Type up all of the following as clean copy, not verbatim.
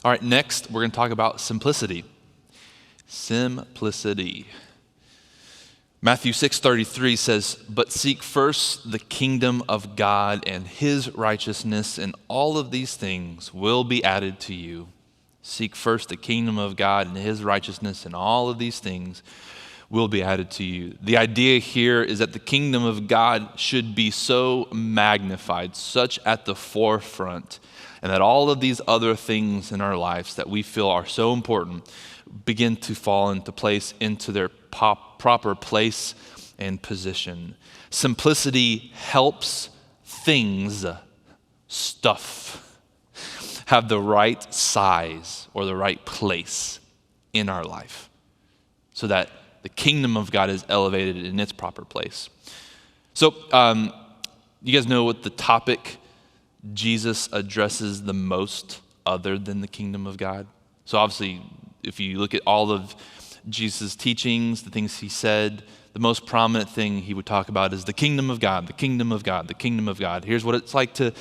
All right, next we're going to talk about simplicity. Simplicity. Matthew 6:33 says, "But seek first the kingdom of God and his righteousness, and all of these things will be added to you." Seek first the kingdom of God and his righteousness, and all of these things will be added to you. The idea here is that the kingdom of God should be so magnified, such at the forefront, and that all of these other things in our lives that we feel are so important begin to fall into place, into their proper place and position. Simplicity helps things, stuff, have the right size or the right place in our life so that the kingdom of God is elevated in its proper place. So, you guys know what the topic Jesus addresses the most other than the kingdom of God? So obviously, if you look at all of Jesus' teachings, the things he said, the most prominent thing he would talk about is the kingdom of God, the kingdom of God, the kingdom of God. Here's what it's like to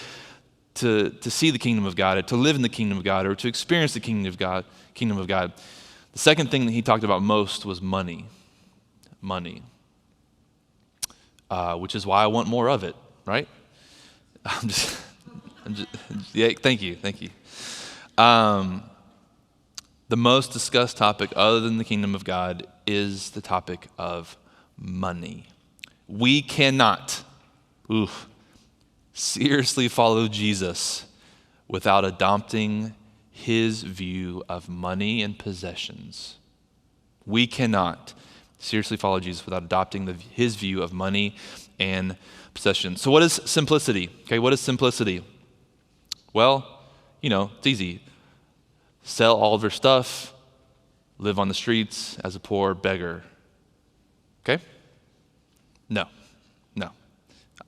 see the kingdom of God, or to live in the kingdom of God, or to experience the kingdom of God. The second thing that he talked about most was money, which is why I want more of it, right? Yeah, thank you. The most discussed topic other than the kingdom of God is the topic of money. We cannot seriously follow Jesus without adopting his view of money and possessions. We cannot seriously follow Jesus without adopting his view of money and possessions. So what is simplicity? Okay, what is simplicity? Well, it's easy. Sell all of your stuff, live on the streets as a poor beggar. Okay? No.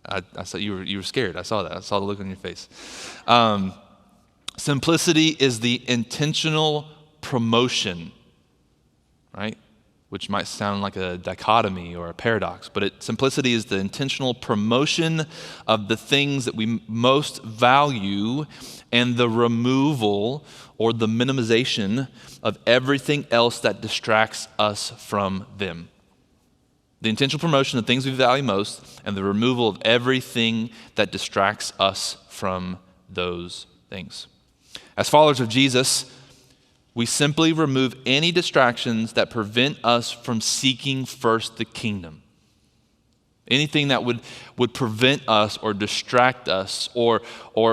I saw you were scared. I saw that. I saw the look on your face. Simplicity is the intentional promotion, right? Which might sound like a dichotomy or a paradox, but simplicity is the intentional promotion of the things that we most value and the removal or the minimization of everything else that distracts us from them. The intentional promotion of things we value most and the removal of everything that distracts us from those things. As followers of Jesus, we simply remove any distractions that prevent us from seeking first the kingdom. Anything that would prevent us or distract us, or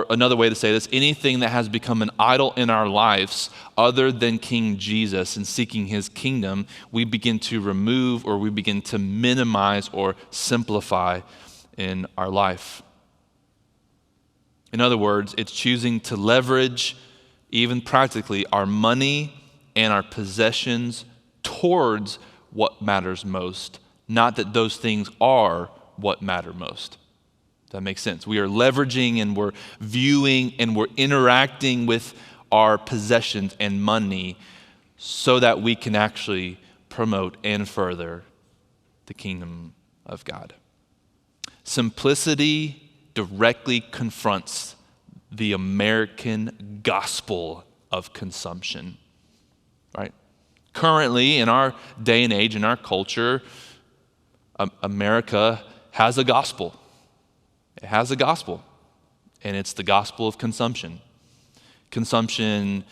another way to say this, anything that has become an idol in our lives other than King Jesus and seeking his kingdom, we begin to remove or we begin to minimize or simplify in our life. In other words, it's choosing to leverage, even practically, our money and our possessions towards what matters most. Not that those things are what matter most. That makes sense. We are leveraging and we're viewing and we're interacting with our possessions and money so that we can actually promote and further the kingdom of God. Simplicity directly confronts the American gospel of consumption, right? Currently, in our day and age, in our culture, America has a gospel. It has a gospel, and it's the gospel of consumption. Consumption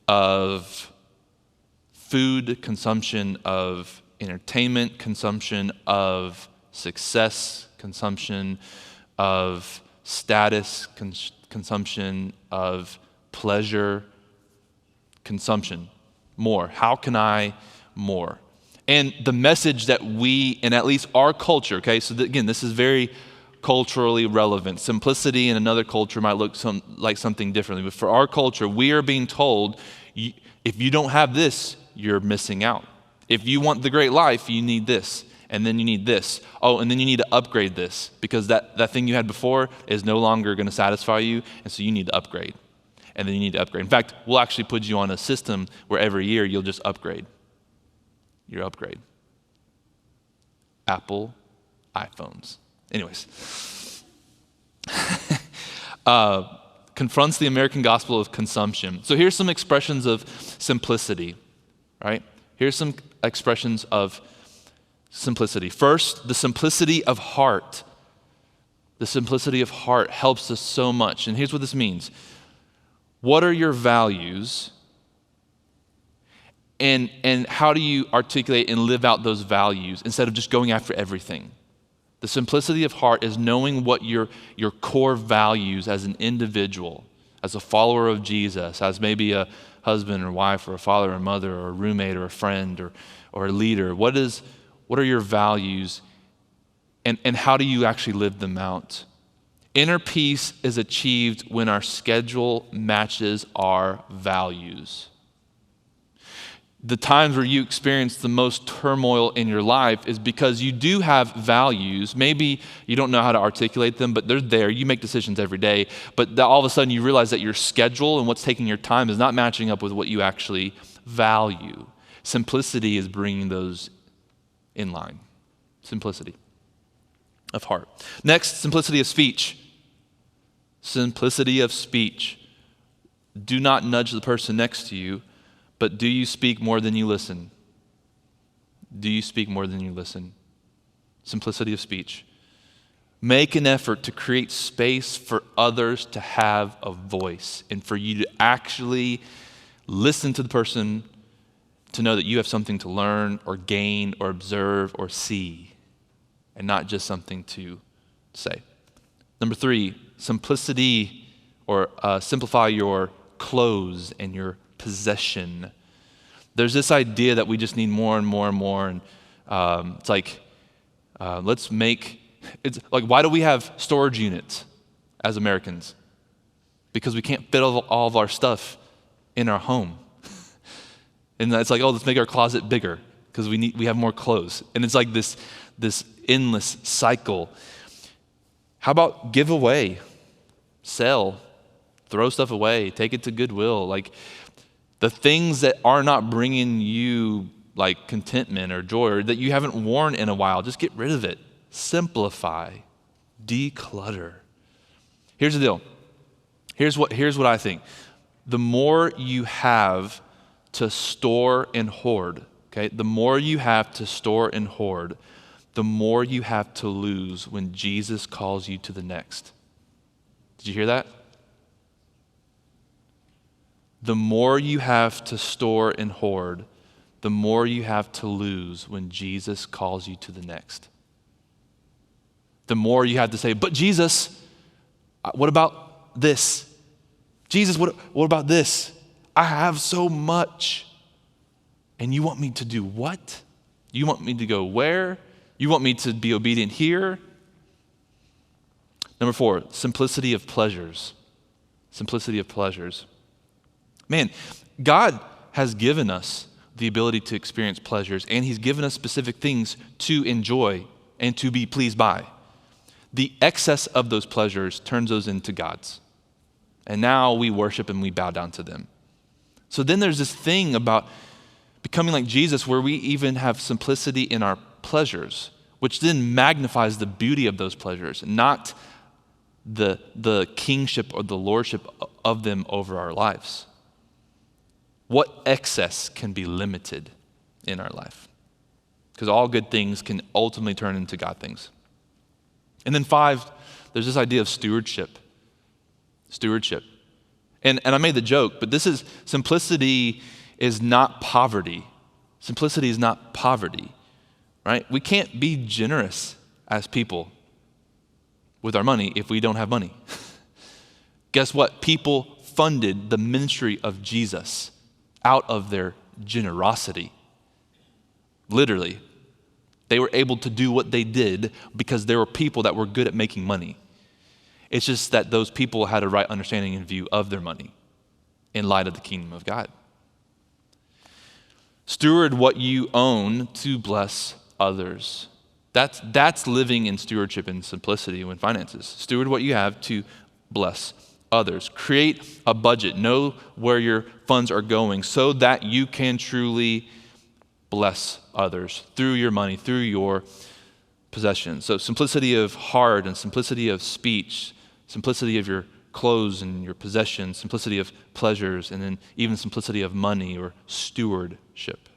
of food, consumption of entertainment, consumption of success, consumption of status, consumption of pleasure, consumption. More. How can I more? And the message that we, and at least our culture, okay, so again, this is very culturally relevant. Simplicity in another culture might look like something differently, but for our culture, we are being told, if you don't have this, you're missing out. If you want the great life, you need this, and then you need this. Oh, and then you need to upgrade this, because that thing you had before is no longer going to satisfy you, and so you need to upgrade. And then you need to upgrade. In fact, we'll actually put you on a system where every year you'll just upgrade. Your upgrade. Apple iPhones. Anyways. confronts the American gospel of consumption. So here's some expressions of simplicity, right? Here's some expressions of simplicity. First, the simplicity of heart. The simplicity of heart helps us so much. And here's what this means. What are your values? And how do you articulate and live out those values instead of just going after everything? The simplicity of heart is knowing what your core values as an individual, as a follower of Jesus, as maybe a husband or wife or a father or mother or a roommate or a friend or a leader. What are your values and how do you actually live them out? Inner peace is achieved when our schedule matches our values. The times where you experience the most turmoil in your life is because you do have values. Maybe you don't know how to articulate them, but they're there. You make decisions every day, but all of a sudden you realize that your schedule and what's taking your time is not matching up with what you actually value. Simplicity is bringing those in line. Simplicity of heart. Next, simplicity of speech. Simplicity of speech. Do not nudge the person next to you, but do you speak more than you listen? Do you speak more than you listen? Simplicity of speech. Make an effort to create space for others to have a voice and for you to actually listen to the person, to know that you have something to learn or gain or observe or see, and not just something to say. Number 3, simplicity or simplify your clothes and your possession. There's this idea that we just need more and more and more, and it's like it's like, why do we have storage units as Americans? Because we can't fit all of our stuff in our home. And it's like, oh, let's make our closet bigger because we have more clothes. And it's like this endless cycle. How about give away, sell, throw stuff away, take it to Goodwill? Like the things that are not bringing you like contentment or joy or that you haven't worn in a while, just get rid of it. Simplify, declutter. Here's the deal. Here's what I think. The more you have to store and hoard, okay? The more you have to store and hoard, the more you have to lose when Jesus calls you to the next. Did you hear that? The more you have to store and hoard, the more you have to lose when Jesus calls you to the next. The more you have to say, but Jesus, what about this? Jesus, what about this? I have so much. And you want me to do what? You want me to go where? You want me to be obedient here? Number 4, simplicity of pleasures. Simplicity of pleasures. Man, God has given us the ability to experience pleasures, and he's given us specific things to enjoy and to be pleased by. The excess of those pleasures turns those into gods. And now we worship and we bow down to them. So then there's this thing about becoming like Jesus where we even have simplicity in our pleasures, which then magnifies the beauty of those pleasures, not the kingship or the lordship of them over our lives. What excess can be limited in our life? Because all good things can ultimately turn into God things. And then 5, there's this idea of stewardship. Stewardship. And I made the joke, but simplicity is not poverty. Simplicity is not poverty, right? We can't be generous as people with our money if we don't have money. Guess what? People funded the ministry of Jesus out of their generosity. Literally. They were able to do what they did because there were people that were good at making money. It's just that those people had a right understanding and view of their money in light of the kingdom of God. Steward what you own to bless others. That's living in stewardship and simplicity when finances. Steward what you have to bless others. Create a budget. Know where your funds are going so that you can truly bless others through your money, through your possessions. So simplicity of heart and simplicity of speech, simplicity of your clothes and your possessions, simplicity of pleasures, and then even simplicity of money or stewardship.